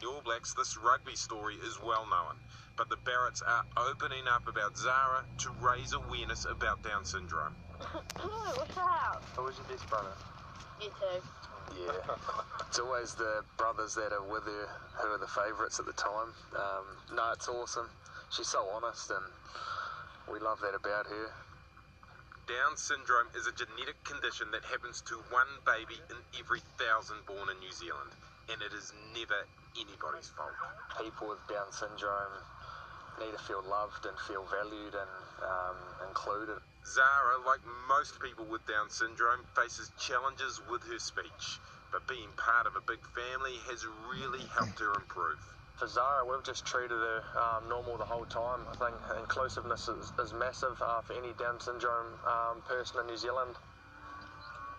All Blacks, this rugby story is well known. But the Barretts are opening up about Zara to raise awareness about Down syndrome. What's the house? Who was your best brother? You too. Yeah. It's always the brothers that are with her who are the favourites at the time. No, it's awesome. She's so honest and we love that about her. Down syndrome is a genetic condition that happens to one baby in every 1,000 born in New Zealand, and it is never anybody's fault. People with Down syndrome need to feel loved and feel valued and included. Zara, like most people with Down syndrome, faces challenges with her speech, but being part of a big family has really helped her improve. For Zara, we've just treated her normal the whole time. I think inclusiveness is massive for any Down syndrome person in New Zealand.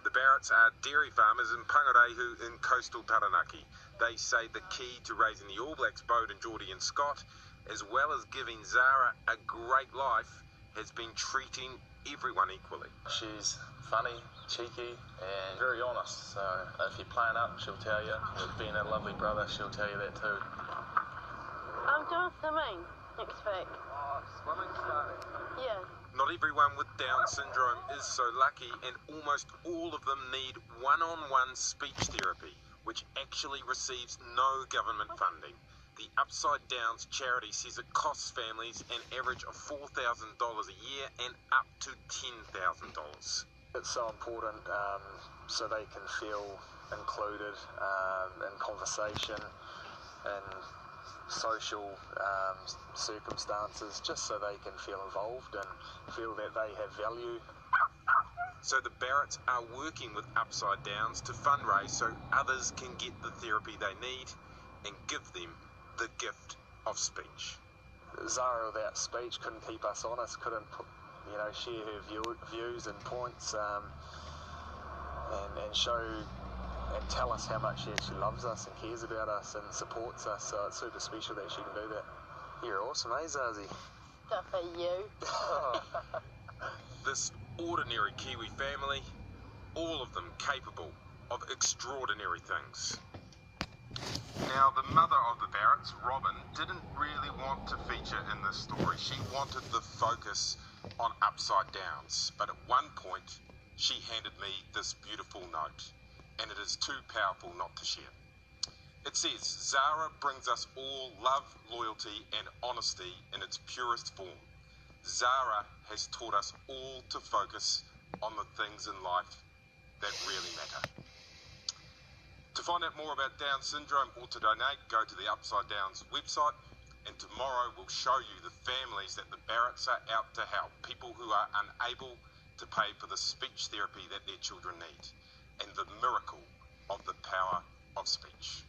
The Barretts are dairy farmers in Pangarehu in coastal Taranaki. They say the key to raising the All Blacks, Bode and Geordie and Scott, as well as giving Zara a great life, has been treating everyone equally. She's funny, cheeky and very honest, so if you're playing up, she'll tell you. Being a lovely brother, she'll tell you that too. I'm doing swimming next week. Oh, swimming starting? Yeah. Not everyone with Down syndrome is so lucky, and almost all of them need one-on-one speech therapy, which actually receives no government funding. The Upside Downs charity says it costs families an average of $4,000 a year and up to $10,000. It's so important so they can feel included in conversation and social circumstances, just so they can feel involved and feel that they have value. So the Barretts are working with Upside Downs to fundraise so others can get the therapy they need and give them the gift of speech. Zara, without speech, couldn't keep us honest, couldn't share her views and points and show and tell us how much she actually loves us and cares about us and supports us, so it's super special that she can do that. You're awesome, eh, Zazie? Stuff for you. This ordinary Kiwi family, all of them capable of extraordinary things. Now, the mother of the Barretts, Robin, didn't really want to feature in this story. She wanted the focus on Upside Downs, but at one point she handed me this beautiful note, and it is too powerful not to share. It says, Zara brings us all love, loyalty and honesty in its purest form. Zara has taught us all to focus on the things in life that really matter. To find out more about Down syndrome or to donate, go to the Upside Downs website, and tomorrow we'll show you the families that the Barretts are out to help, people who are unable to pay for the speech therapy that their children need, and the miracle of the power of speech.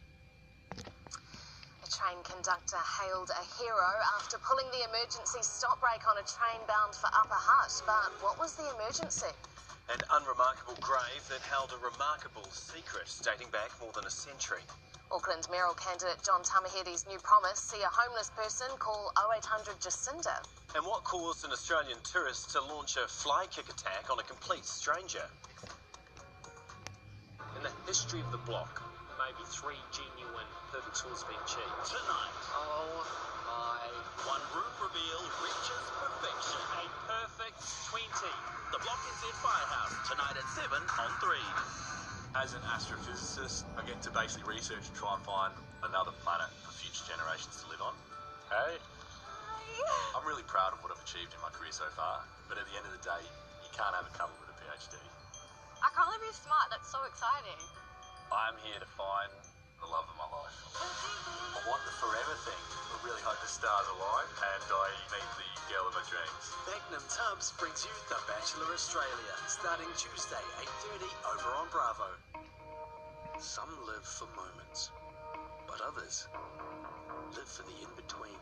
A train conductor hailed a hero after pulling the emergency stop brake on a train bound for Upper Hutt. But what was the emergency? An unremarkable grave that held a remarkable secret dating back more than a century. Auckland mayoral candidate John Tamahere's new promise: see a homeless person, call 0800 Jacinda. And what caused an Australian tourist to launch a fly kick attack on a complete stranger? In the history of the block, maybe 3 genuine perfect scores being achieved. Tonight, oh my, one room reveal reaches perfection. A perfect 20. The Block NZ Firehouse, tonight at 7 on 3. As an astrophysicist, I get to basically research and try and find another planet for future generations to live on. Hey? I'm really proud of what I've achieved in my career so far, but at the end of the day, you can't have a couple with a PhD. I can't believe you're smart. That's so exciting. I'm here to find the love of my life. I want the forever thing. I really hope the stars align and I meet the girl of my dreams. Magnum Tubs brings you The Bachelor Australia, starting Tuesday, 8:30 over on Bravo. Some live for moments, but others live for the in-between.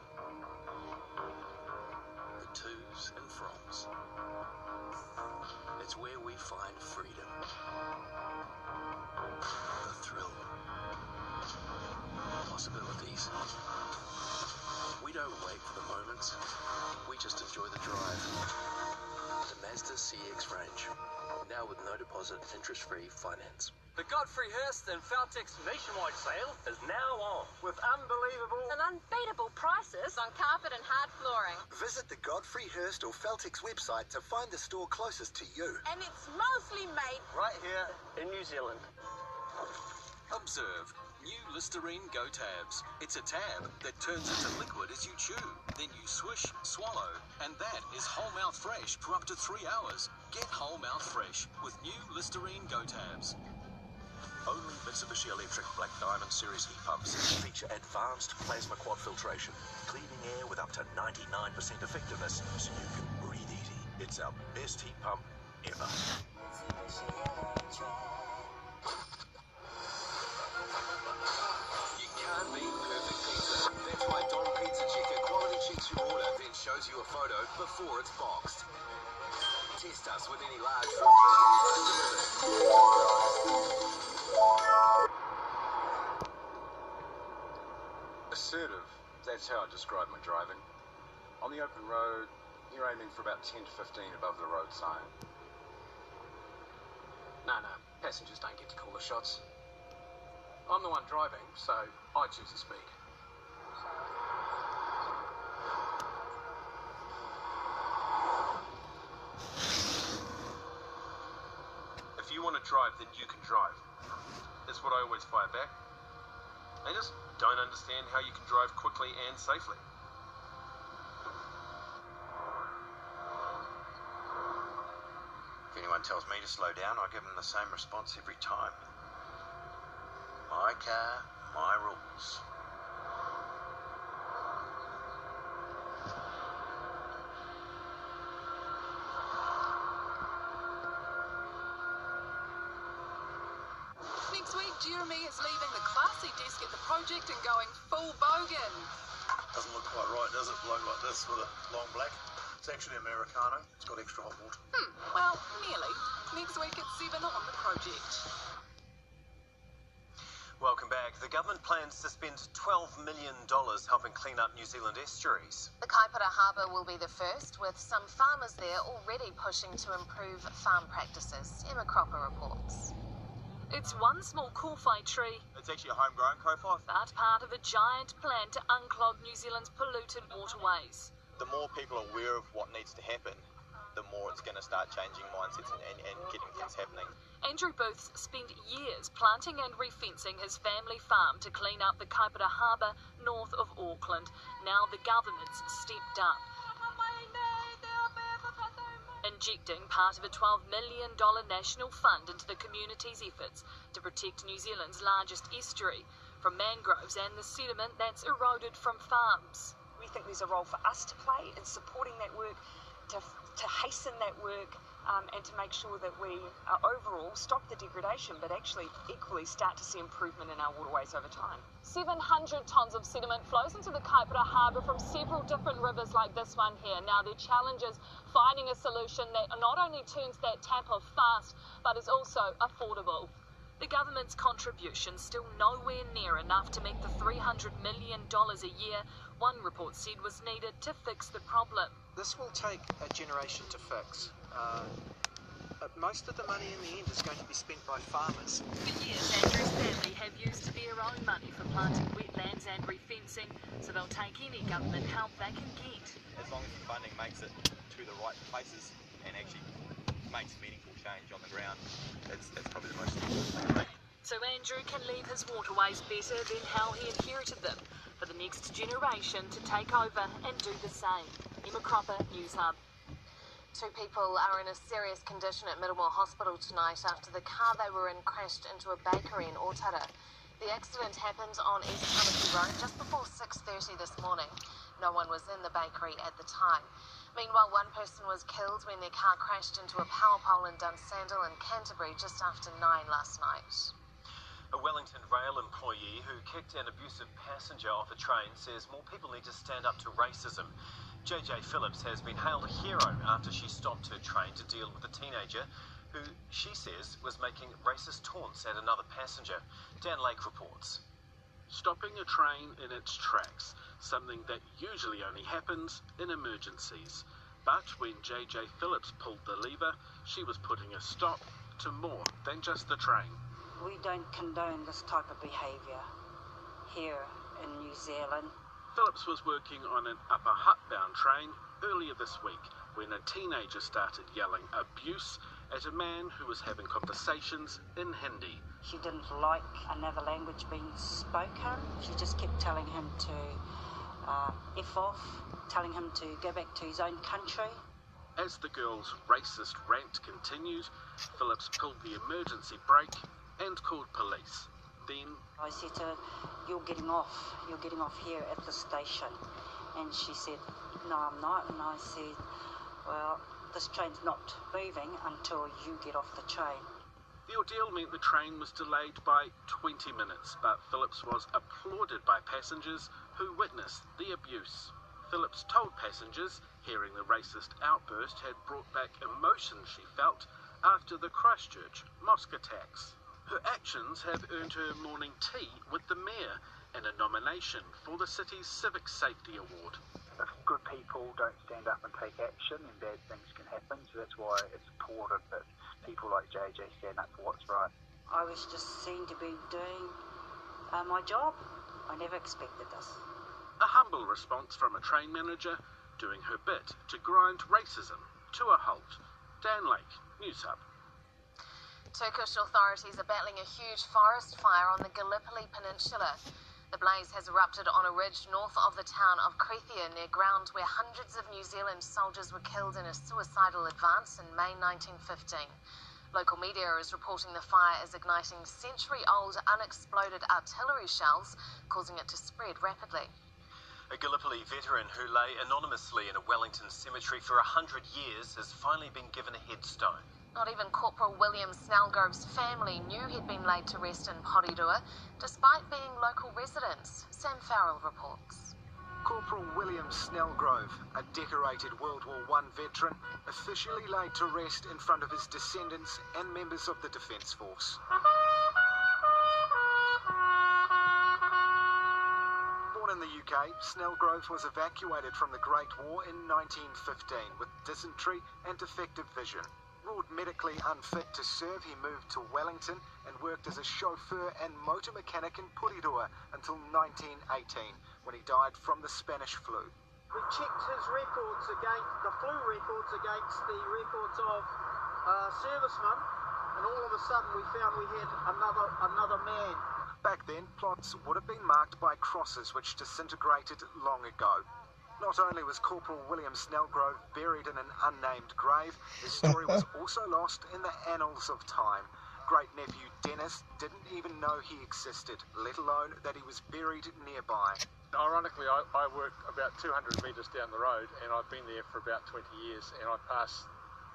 The twos and froms. It's where we find freedom. The thrill. Possibilities. We don't wait for the moments. We just enjoy the drive. The Mazda CX range. Now with no deposit, interest-free finance. The Godfrey Hirst and Feltex nationwide sale is now on, with unbelievable And unbeatable prices on carpet and hard flooring. Visit the Godfrey Hirst or Feltex website to find the store closest to you. And it's mostly made right here in New Zealand. Observe new Listerine Go Tabs. It's a tab that turns into liquid as you chew. Then you swish, swallow, and that is whole mouth fresh for up to 3 hours. Get whole mouth fresh with new Listerine Go Tabs. Only Mitsubishi Electric Black Diamond Series heat pumps feature advanced plasma quad filtration, cleaning air with up to 99% effectiveness so you can breathe easy. It's our best heat pump ever. You can't beat perfect pizza. That's why Don Pizza Checker quality checks your order, then shows you a photo before it's boxed. Test us with any large Assertive, that's how I describe my driving. On the open road, you're aiming for about 10 to 15 above the road sign. No, passengers don't get to call the shots. I'm the one driving, so I choose the speed. If you want to drive, then you can drive. That's what I always fire back. I just don't understand how you can drive quickly and safely. If anyone tells me to slow down, I give them the same response every time. My car, my rules. Next week, Jeremy is leaving the classy desk at the project and going full bogan. Doesn't look quite right, does it? Bloke like this with a long black. It's actually Americano. It's got extra hot water. Well, nearly. Next week at 7 on the project. Welcome back. The government plans to spend $12 million helping clean up New Zealand estuaries. The Kaipara Harbour will be the first, with some farmers there already pushing to improve farm practices. Emma Cropper reports. It's one small kowhai tree. It's actually a homegrown kowhai. But part of a giant plan to unclog New Zealand's polluted waterways. The more people are aware of what needs to happen, the more it's going to start changing mindsets and getting things happening. Andrew Booth's spent years planting and refencing his family farm to clean up the Kaipara Harbour north of Auckland. Now the government's stepped up, injecting part of a $12 million national fund into the community's efforts to protect New Zealand's largest estuary from mangroves and the sediment that's eroded from farms. We think there's a role for us to play in supporting that work, to hasten that work, and to make sure that we overall stop the degradation, but actually equally start to see improvement in our waterways over time. 700 tonnes of sediment flows into the Kaipara Harbour from several different rivers like this one here. Now their challenge is finding a solution that not only turns that tap off fast, but is also affordable. The government's contribution still nowhere near enough to meet the $300 million a year one report said was needed to fix the problem. This will take a generation to fix. Most of the money in the end is going to be spent by farmers. For years, Andrew's family have used their own money for planting wetlands and refencing, so they'll take any government help they can get. As long as the funding makes it to the right places and actually makes meaningful change on the ground, that's probably the most important thing. So Andrew can leave his waterways better than how he inherited them, for the next generation to take over and do the same. Emma Cropper, News Hub. 2 people are in a serious condition at Middlemore Hospital tonight after the car they were in crashed into a bakery in Otara. The accident happened on East Tamaki Road just before 6:30 this morning. No one was in the bakery at the time. Meanwhile, one person was killed when their car crashed into a power pole in Dunsandel in Canterbury just after 9 last night. A Wellington Rail employee who kicked an abusive passenger off a train says more people need to stand up to racism. JJ Phillips has been hailed a hero after she stopped her train to deal with a teenager who she says was making racist taunts at another passenger. Dan Lake reports. Stopping a train in its tracks, something that usually only happens in emergencies. But when JJ Phillips pulled the lever, she was putting a stop to more than just the train. We don't condone this type of behaviour here in New Zealand. Phillips was working on an Upper Hutt-bound train earlier this week when a teenager started yelling abuse at a man who was having conversations in Hindi. She didn't like another language being spoken. She just kept telling him to F off, telling him to go back to his own country. As the girl's racist rant continued, Phillips pulled the emergency brake and called police. Then I said to her, you're getting off here at the station. And she said, no, I'm not. And I said, well, this train's not moving until you get off the train. The ordeal meant the train was delayed by 20 minutes, but Phillips was applauded by passengers who witnessed the abuse. Phillips told passengers hearing the racist outburst had brought back emotions she felt after the Christchurch mosque attacks. Her actions have earned her morning tea with the mayor and a nomination for the city's Civic Safety Award. If good people don't stand up and take action, then bad things can happen, so that's why it's important that people like JJ stand up for what's right. I was just seen to be doing my job. I never expected this. A humble response from a train manager doing her bit to grind racism to a halt. Dan Lake, News Hub. Turkish authorities are battling a huge forest fire on the Gallipoli Peninsula. The blaze has erupted on a ridge north of the town of Krithia near ground where hundreds of New Zealand soldiers were killed in a suicidal advance in May 1915. Local media is reporting the fire is igniting century-old unexploded artillery shells, causing it to spread rapidly. A Gallipoli veteran who lay anonymously in a Wellington cemetery for 100 years has finally been given a headstone. Not even Corporal William Snellgrove's family knew he'd been laid to rest in Porirua, despite being local residents. Sam Farrell reports. Corporal William Snellgrove, a decorated World War I veteran, officially laid to rest in front of his descendants and members of the Defence Force. Born in the UK, Snellgrove was evacuated from the Great War in 1915 with dysentery and defective vision. Ruled medically unfit to serve, he moved to Wellington and worked as a chauffeur and motor mechanic in Porirua until 1918, when he died from the Spanish flu. We checked his records against the flu records against the records of servicemen, and all of a sudden we found we had another man. Back then, plots would have been marked by crosses which disintegrated long ago. Not only was Corporal William Snellgrove buried in an unnamed grave, his story was also lost in the annals of time. Great-nephew Dennis didn't even know he existed, let alone that he was buried nearby. Ironically, I work about 200 metres down the road, and I've been there for about 20 years, and I pass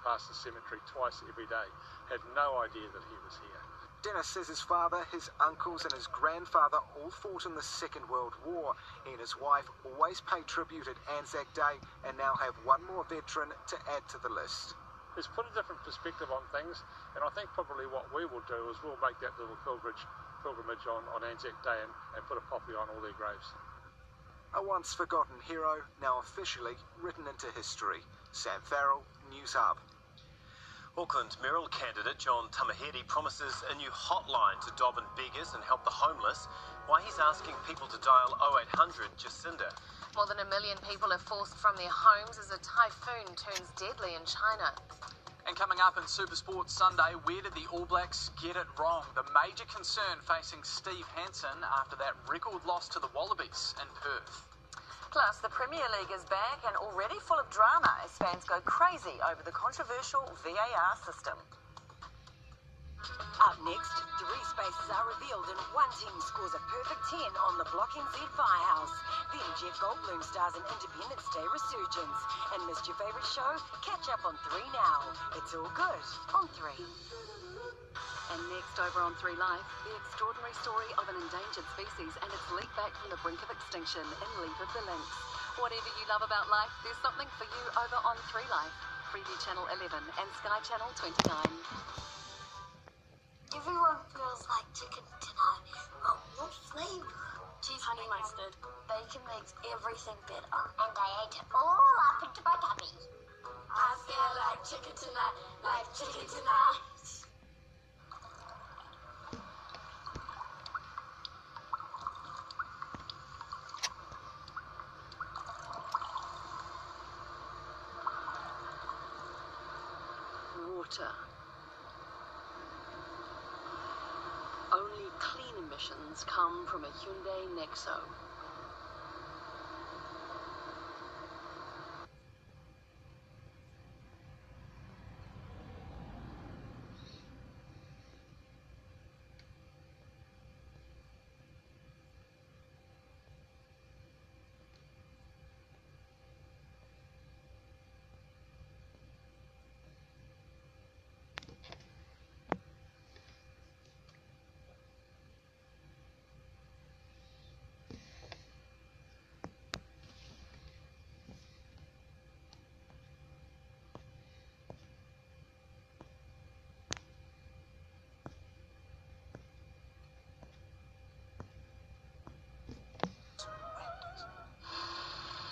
the cemetery twice every day. Had no idea that he was here. Dennis says his father, his uncles and his grandfather all fought in the Second World War. He and his wife always pay tribute at Anzac Day and now have one more veteran to add to the list. It's put a different perspective on things, and I think probably what we will do is we'll make that little pilgrimage on Anzac Day and put a poppy on all their graves. A once forgotten hero, now officially written into history. Sam Farrell, News Hub. Auckland mayoral candidate John Tamahere promises a new hotline to dob and beggars and help the homeless, while he's asking people to dial 0800 Jacinda. More than 1 million people are forced from their homes as a typhoon turns deadly in China. And coming up in Supersport Sunday, where did the All Blacks get it wrong? The major concern facing Steve Hansen after that record loss to the Wallabies in Perth. Plus, the Premier League is back and already full of drama as fans go crazy over the controversial VAR system. Up next, 3 spaces are revealed and one team scores a perfect 10 on the Block NZ Firehouse. Then Jeff Goldblum stars in Independence Day Resurgence. And missed your favourite show? Catch up on 3 now. It's all good on 3. And next over on 3 Life, the extraordinary story of an endangered species and its leap back from the brink of extinction in Leap of the Lynx. Whatever you love about life, there's something for you over on 3 Life, Freeview Channel 11 and Sky Channel 29. Everyone feels like chicken tonight. Oh, what flavor? Cheese, honey mustard. Bacon makes everything better. And I ate it all up into my tummy. I feel like chicken tonight, like chicken tonight. Water. Only clean emissions come from a Hyundai Nexo.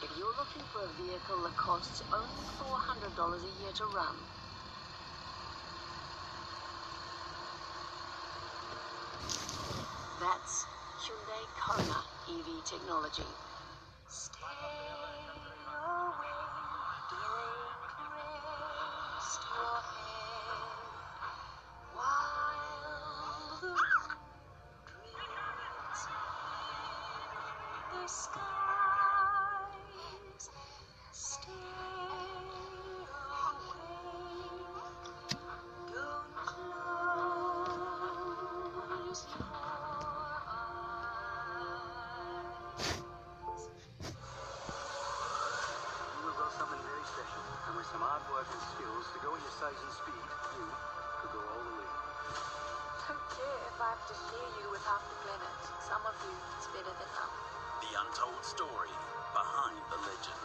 If you're looking for a vehicle that costs only $400 a year to run, that's Hyundai Kona EV technology. Some hard work and skills to go in your size and speed, you could go all the way. Don't care if I have to share you with half the planet. Some of you, it's better than none. The untold story behind the legend.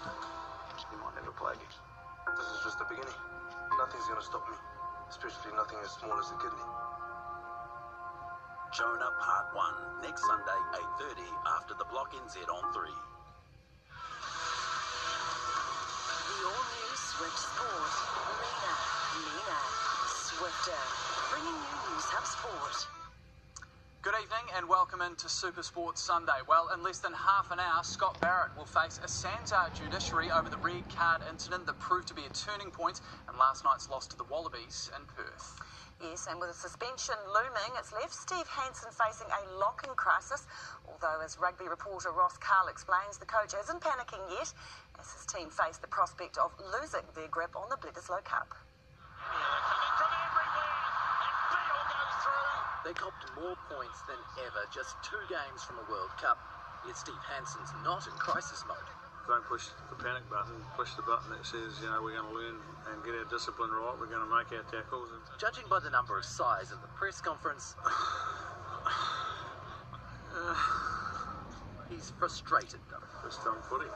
We might never play again. This is just the beginning. Nothing's gonna stop me, especially nothing as small as a kidney. Jonah Part 1, next Sunday, 8:30, after the Block NZ on 3. The all-new Swift Sport. Leaner, swifter. Bringing you News Hub Sport. Good evening and welcome into Super Sports Sunday. Well, in less than half an hour, Scott Barrett will face a SANZAAR judiciary over the red card incident that proved to be a turning point in last night's loss to the Wallabies in Perth. Yes, and with a suspension looming, it's left Steve Hansen facing a locking crisis. Although, as rugby reporter Ross Carl explains, the coach isn't panicking yet as his team face the prospect of losing their grip on the Bledisloe Cup. They copped more points than ever, just 2 games from a World Cup. Yet Steve Hansen's not in crisis mode. Don't push the panic button, push the button that says, you know, we're going to learn and get our discipline right, we're going to make our tackles. Judging by the number of sighs at the press conference, he's frustrated though. First time footy.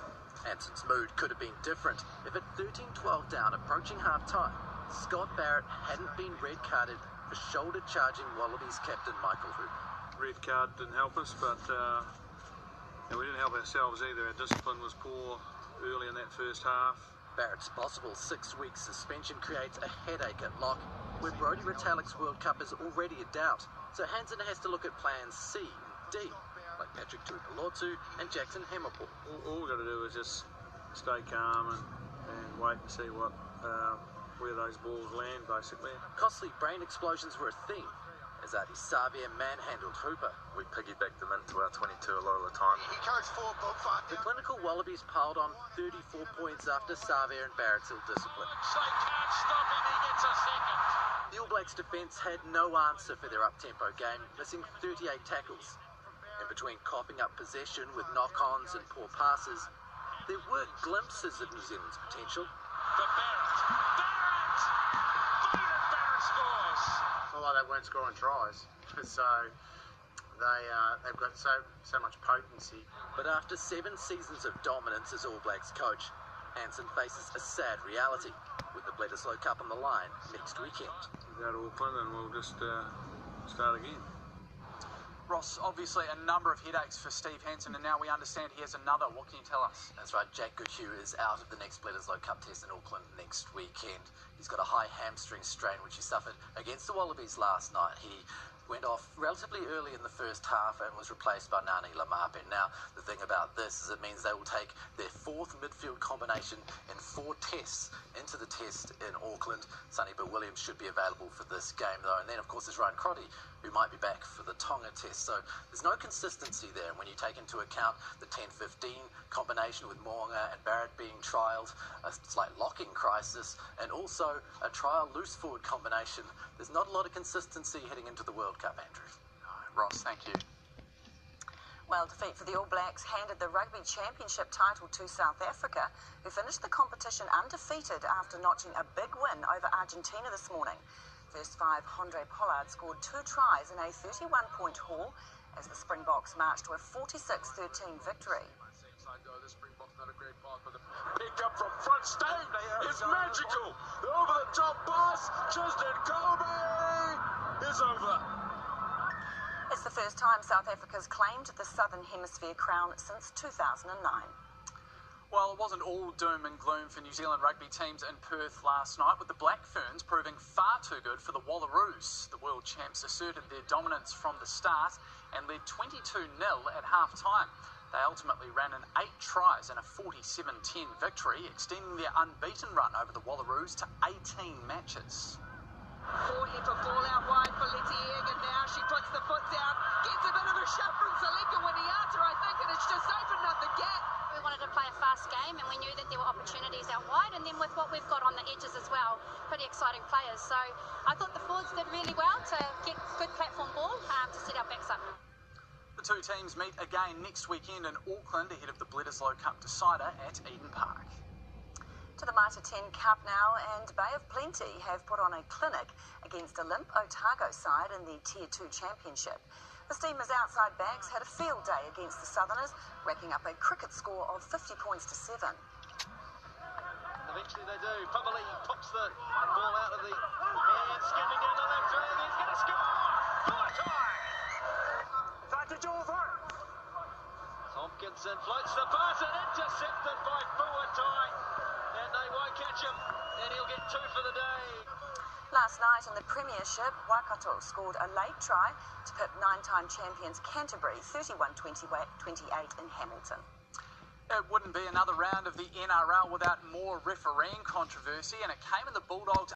Hansen's mood could have been different if at 13-12 down, approaching half-time, Scott Barrett hadn't been red-carded for shoulder-charging Wallabies captain Michael Hooper. Red card didn't help us, but and we didn't help ourselves either. Our discipline was poor early in that first half. Barrett's possible 6-week suspension creates a headache at lock, where Brodie Retallick's World Cup is already a doubt. So Hansen has to look at plans C and D, like Patrick Tuipulotu and Jackson Hammerpool. All we've got to do is just stay calm and wait and see what where those balls land, basically. Costly brain explosions were a theme, as Adi Savia manhandled Hooper. We piggybacked them into our 22 a lot of the time. He carries 4 5. The clinical Wallabies piled on 34 points after Savia and Barrett's ill-discipline. They can't stop him, he gets a second. The All Blacks defence had no answer for their up-tempo game, missing 38 tackles. In between coughing up possession with knock-ons and poor passes, there were glimpses of New Zealand's potential. For Barrett scores. It's not like they weren't scoring tries, so they've got so much potency. But after 7 seasons of dominance as All Blacks coach, Hansen faces a sad reality, with the Bledisloe Cup on the line next weekend. We'll go to Auckland and we'll just start again. Ross, obviously a number of headaches for Steve Hansen, and now we understand he has another. What can you tell us? That's right, Jack Goodhue is out of the next Bledisloe Cup test in Auckland next weekend. He's got a high hamstring strain, which he suffered against the Wallabies last night. He went off relatively early in the first half and was replaced by Nani Lamape. Now, the thing about this is it means they will take their fourth midfield combination in 4 tests into the test in Auckland. Sonny Bill Williams should be available for this game, though. And then, of course, there's Ryan Crotty, who might be back for the Tonga test. So there's no consistency there. And when you take into account the 10-15 combination with Mo'unga and Barrett being trialled, a slight locking crisis, and also a trial loose forward combination, there's not a lot of consistency heading into the World Cup, Andrew. Ross, thank you. Well, defeat for the All Blacks handed the Rugby Championship title to South Africa, who finished the competition undefeated after notching a big win over Argentina this morning. First 5, Handré Pollard scored 2 tries in a 31-point haul as the Springboks marched to a 46-13 victory. Pick up from front stage is magical. Over the top pass, Justin Kobe is over. It's the first time South Africa's claimed the Southern Hemisphere crown since 2009. Well, it wasn't all doom and gloom for New Zealand rugby teams in Perth last night, with the Black Ferns proving far too good for the Wallaroos. The world champs asserted their dominance from the start and led 22-0 at half-time. They ultimately ran in 8 tries and a 47-10 victory, extending their unbeaten run over the Wallaroos to 18 matches. Four-hipper ball out wide for Lettieg, and now she puts the foots out, gets a bit of a shot from Salika Winiata, I think, and it's just opened up the gap. We wanted to play a fast game, and we knew that there were opportunities out wide, and then with what we've got on the edges as well, pretty exciting players. So I thought the forwards did really well to get good platform ball to set our backs up. The two teams meet again next weekend in Auckland ahead of the Bledisloe Cup decider at Eden Park. To the Mitre 10 Cup now, and Bay of Plenty have put on a clinic against Olymp Otago side in the Tier 2 Championship. The Steamers' outside backs had a field day against the Southerners, racking up a cricket score of 50 points to 7. Eventually they do. Pumberley pops the ball out of the hand, skimming down the left wing. He's going to score! Tompkinson floats the pass and intercepted by Fuatai. And they won't catch him. And he'll get 2 for the day. Last night in the Premiership, Waikato scored a late try to pip 9-time champions Canterbury 31-28 in Hamilton. It wouldn't be another round of the NRL without more refereeing controversy, and it came in the Bulldogs'